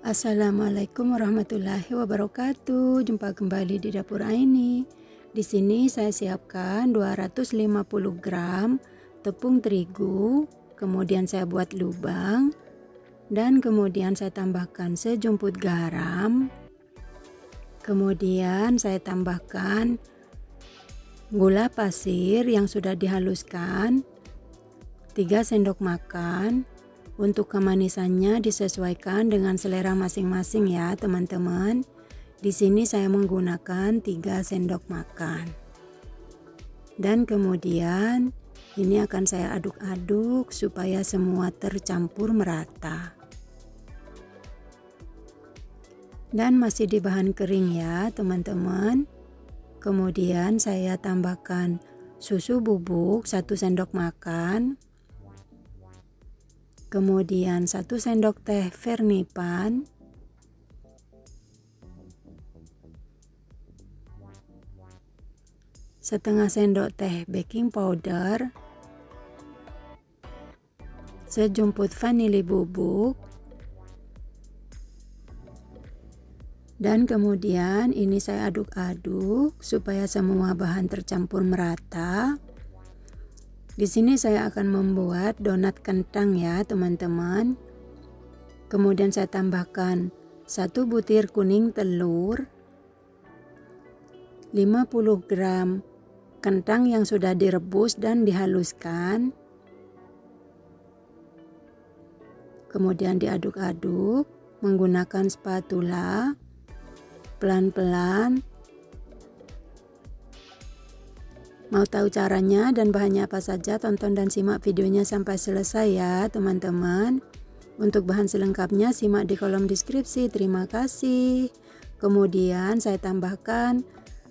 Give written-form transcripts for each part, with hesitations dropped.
Assalamualaikum warahmatullahi wabarakatuh. Jumpa kembali di dapur Aini. Di sini saya siapkan 250 gram tepung terigu, kemudian saya buat lubang dan kemudian saya tambahkan sejumput garam. Kemudian saya tambahkan gula pasir yang sudah dihaluskan 3 sendok makan. Untuk kemanisannya disesuaikan dengan selera masing-masing ya teman-teman. Di sini saya menggunakan 3 sendok makan. Dan kemudian ini akan saya aduk-aduk supaya semua tercampur merata. Dan masih di bahan kering ya teman-teman. Kemudian saya tambahkan susu bubuk 1 sendok makan. Kemudian 1 sendok teh vernipan, setengah sendok teh baking powder, sejumput vanili bubuk, dan kemudian ini saya aduk-aduk supaya semua bahan tercampur merata. Di sini saya akan membuat donat kentang ya teman-teman. Kemudian saya tambahkan 1 butir kuning telur, 50 gram kentang yang sudah direbus dan dihaluskan. Kemudian diaduk-aduk menggunakan spatula pelan-pelan. Mau tahu caranya dan bahannya apa saja, tonton dan simak videonya sampai selesai ya teman-teman. Untuk bahan selengkapnya simak di kolom deskripsi. Terima kasih. Kemudian saya tambahkan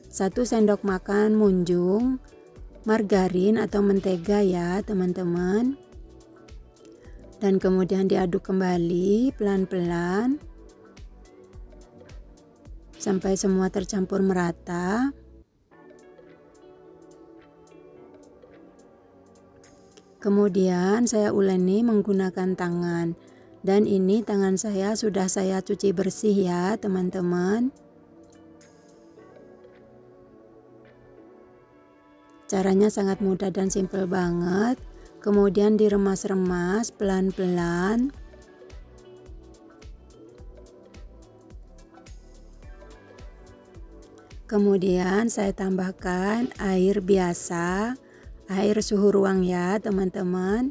1 sendok makan munjung margarin atau mentega ya teman-teman. Dan kemudian diaduk kembali pelan-pelan sampai semua tercampur merata. Kemudian saya uleni menggunakan tangan, dan ini tangan saya sudah saya cuci bersih ya teman-teman. Caranya sangat mudah dan simple banget. Kemudian diremas-remas pelan-pelan. Kemudian saya tambahkan air biasa, air suhu ruang ya teman-teman.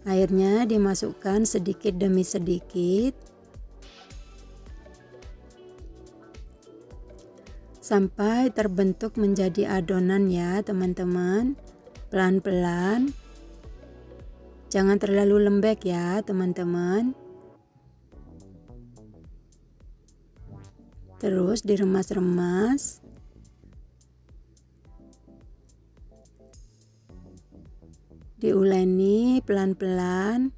Airnya dimasukkan sedikit demi sedikit sampai terbentuk menjadi adonan ya teman-teman. Pelan-pelan, jangan terlalu lembek ya teman-teman. Terus diremas-remas. Diuleni pelan-pelan.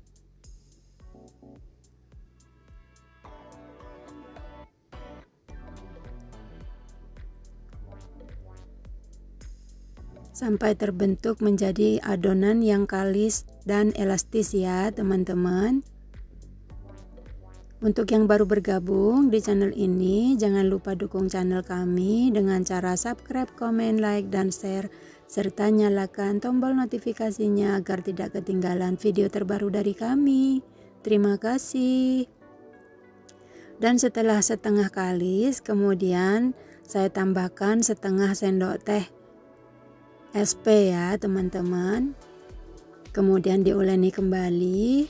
Sampai terbentuk menjadi adonan yang kalis dan elastis ya teman-teman. Untuk yang baru bergabung di channel ini, jangan lupa dukung channel kami dengan cara subscribe, komen, like, dan share, serta nyalakan tombol notifikasinya agar tidak ketinggalan video terbaru dari kami. Terima kasih. Dan setelah setengah kalis, kemudian saya tambahkan setengah sendok teh SP ya teman-teman. Kemudian diuleni kembali,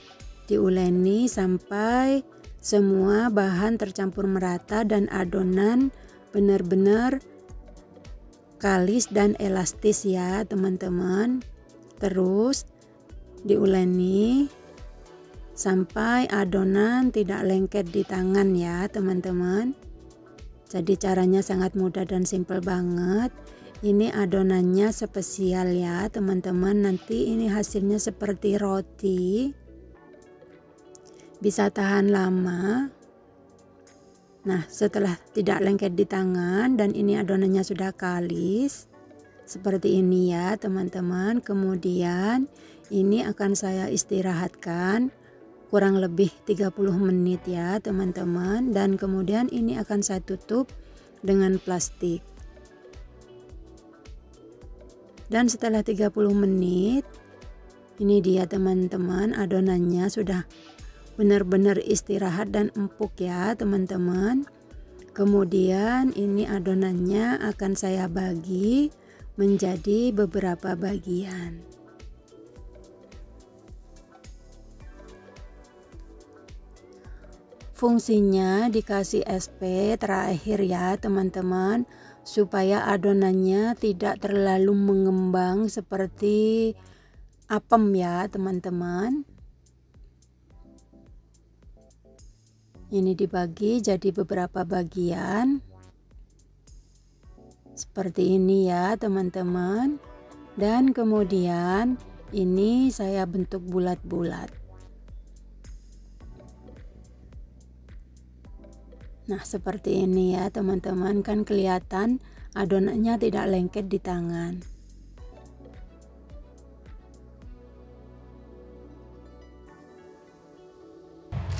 diuleni sampai semua bahan tercampur merata dan adonan benar-benar kalis dan elastis ya teman-teman. Terus diuleni sampai adonan tidak lengket di tangan ya teman-teman. Jadi caranya sangat mudah dan simple banget. Ini adonannya spesial ya teman-teman. Nanti ini hasilnya seperti roti, bisa tahan lama. Nah, setelah tidak lengket di tangan dan ini adonannya sudah kalis seperti ini ya teman-teman. Kemudian ini akan saya istirahatkan kurang lebih 30 menit ya teman-teman, dan kemudian ini akan saya tutup dengan plastik. Dan setelah 30 menit, ini dia teman-teman, adonannya sudah benar-benar istirahat dan empuk ya teman-teman. Kemudian ini adonannya akan saya bagi menjadi beberapa bagian. Fungsinya dikasih SP terakhir ya teman-teman, supaya adonannya tidak terlalu mengembang seperti apem ya teman-teman. Ini dibagi jadi beberapa bagian seperti ini ya teman-teman, dan kemudian ini saya bentuk bulat-bulat. Nah seperti ini ya teman-teman, kan kelihatan adonannya tidak lengket di tangan.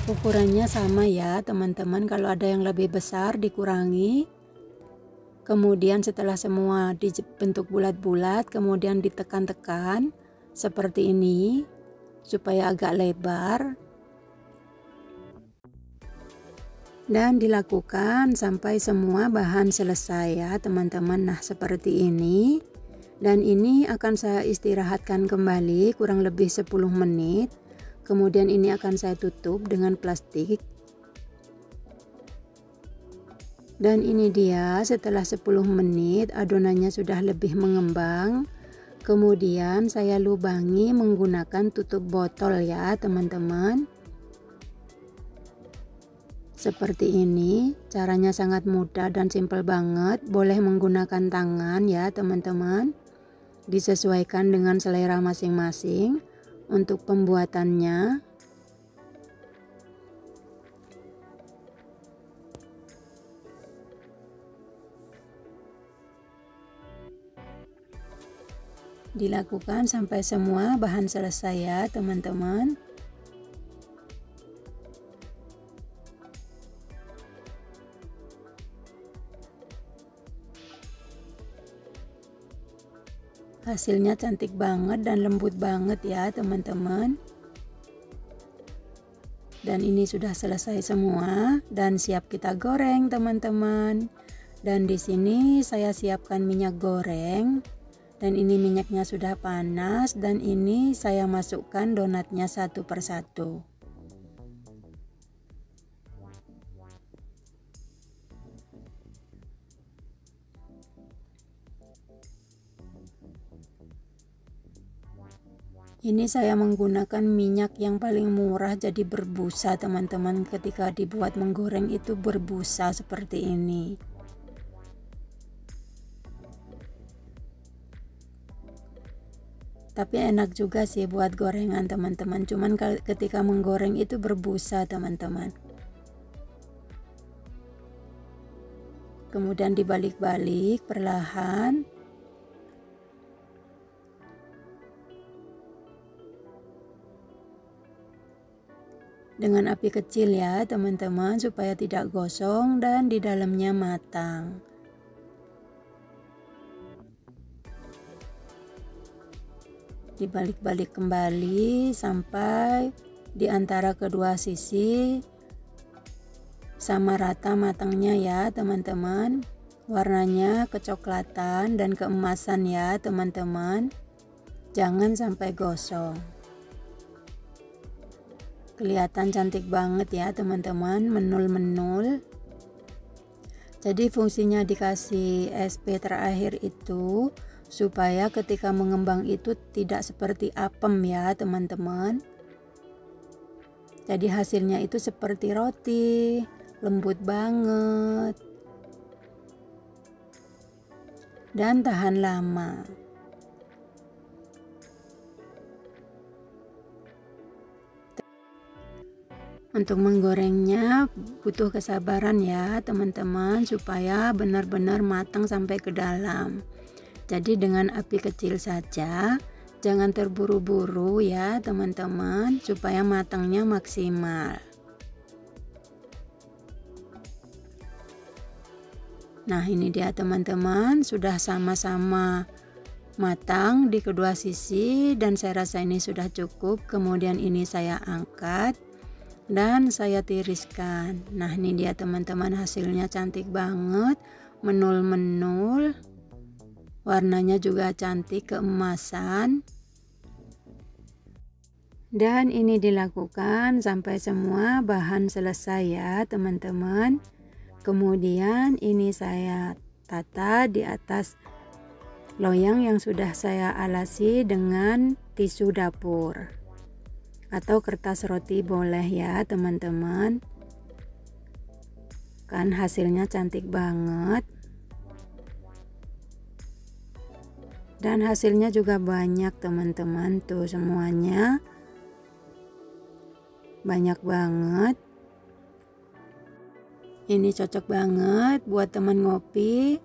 Ukurannya sama ya teman-teman, kalau ada yang lebih besar dikurangi. Kemudian setelah semua dibentuk bulat-bulat, kemudian ditekan-tekan seperti ini supaya agak lebar. Dan dilakukan sampai semua bahan selesai ya teman-teman. Nah seperti ini, dan ini akan saya istirahatkan kembali kurang lebih 10 menit. Kemudian ini akan saya tutup dengan plastik. Dan ini dia setelah 10 menit adonannya sudah lebih mengembang. Kemudian saya lubangi menggunakan tutup botol ya teman-teman. Seperti ini, caranya sangat mudah dan simpel banget. Boleh menggunakan tangan ya teman-teman. Disesuaikan dengan selera masing-masing untuk pembuatannya. Dilakukan sampai semua bahan selesai ya teman-teman. Hasilnya cantik banget dan lembut banget ya teman-teman. Dan ini sudah selesai semua dan siap kita goreng teman-teman. Dan di sini saya siapkan minyak goreng. Dan ini minyaknya sudah panas, dan ini saya masukkan donatnya satu persatu. Ini saya menggunakan minyak yang paling murah, jadi berbusa teman-teman. Ketika dibuat menggoreng itu berbusa seperti ini. Tapi enak juga sih buat gorengan teman-teman. Cuman ketika menggoreng itu berbusa teman-teman. Kemudian dibalik-balik perlahan. Dengan api kecil ya teman-teman, supaya tidak gosong dan di dalamnya matang. Dibalik-balik kembali sampai di antara kedua sisi sama rata matangnya ya teman-teman. Warnanya kecoklatan dan keemasan ya teman-teman. Jangan sampai gosong. Kelihatan cantik banget ya teman-teman, menul-menul. Jadi fungsinya dikasih SP terakhir itu supaya ketika mengembang itu tidak seperti apem ya teman-teman. Jadi hasilnya itu seperti roti, lembut banget dan tahan lama. Untuk menggorengnya butuh kesabaran ya teman-teman, supaya benar-benar matang sampai ke dalam. Jadi dengan api kecil saja, Jangan terburu-buru ya teman-teman, supaya matangnya maksimal. Nah, ini dia teman-teman, sudah sama-sama matang di kedua sisi dan saya rasa ini sudah cukup. Kemudian ini saya angkat dan saya tiriskan. Nah, ini dia teman-teman, hasilnya cantik banget, menul-menul. Warnanya juga cantik, keemasan. Dan ini dilakukan sampai semua bahan selesai ya teman-teman. Kemudian ini saya tata di atas loyang yang sudah saya alasi dengan tisu dapur atau kertas roti boleh ya teman-teman. Kan hasilnya cantik banget. Dan hasilnya juga banyak teman-teman, tuh semuanya banyak banget. Ini cocok banget buat teman ngopi,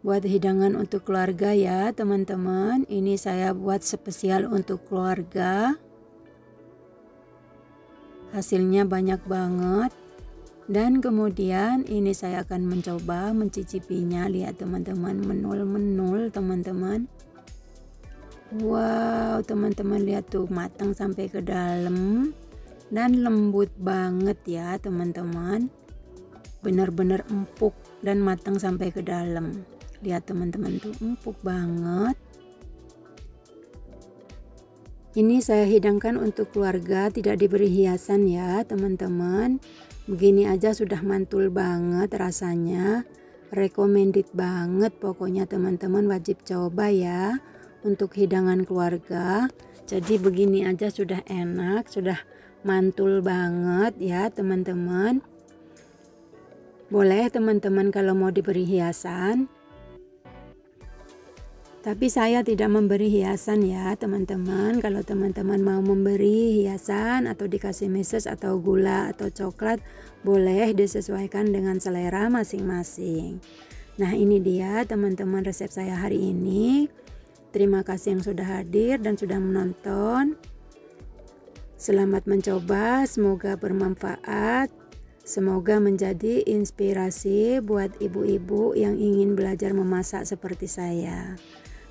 buat hidangan untuk keluarga ya teman-teman. Ini saya buat spesial untuk keluarga. Hasilnya banyak banget. Dan kemudian ini saya akan mencoba mencicipinya. Lihat teman-teman, menul-menul teman-teman. Wow teman-teman, lihat tuh matang sampai ke dalam dan lembut banget ya teman-teman. Benar-benar empuk dan matang sampai ke dalam. Lihat teman-teman, tuh empuk banget. Ini saya hidangkan untuk keluarga, tidak diberi hiasan ya teman-teman. Begini aja sudah mantul banget rasanya. Recommended banget pokoknya teman-teman, wajib coba ya untuk hidangan keluarga. Jadi begini aja sudah enak, sudah mantul banget ya teman-teman. Boleh teman-teman kalau mau diberi hiasan. Tapi saya tidak memberi hiasan ya teman-teman. Kalau teman-teman mau memberi hiasan atau dikasih meses atau gula atau coklat, boleh disesuaikan dengan selera masing-masing. Nah, ini dia teman-teman resep saya hari ini. Terima kasih yang sudah hadir dan sudah menonton. Selamat mencoba, semoga bermanfaat. Semoga menjadi inspirasi buat ibu-ibu yang ingin belajar memasak seperti saya.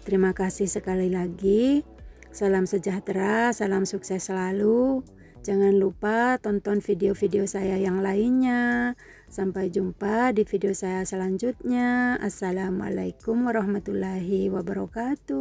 Terima kasih sekali lagi. Salam sejahtera, salam sukses selalu. Jangan lupa tonton video-video saya yang lainnya. Sampai jumpa di video saya selanjutnya. Assalamualaikum warahmatullahi wabarakatuh.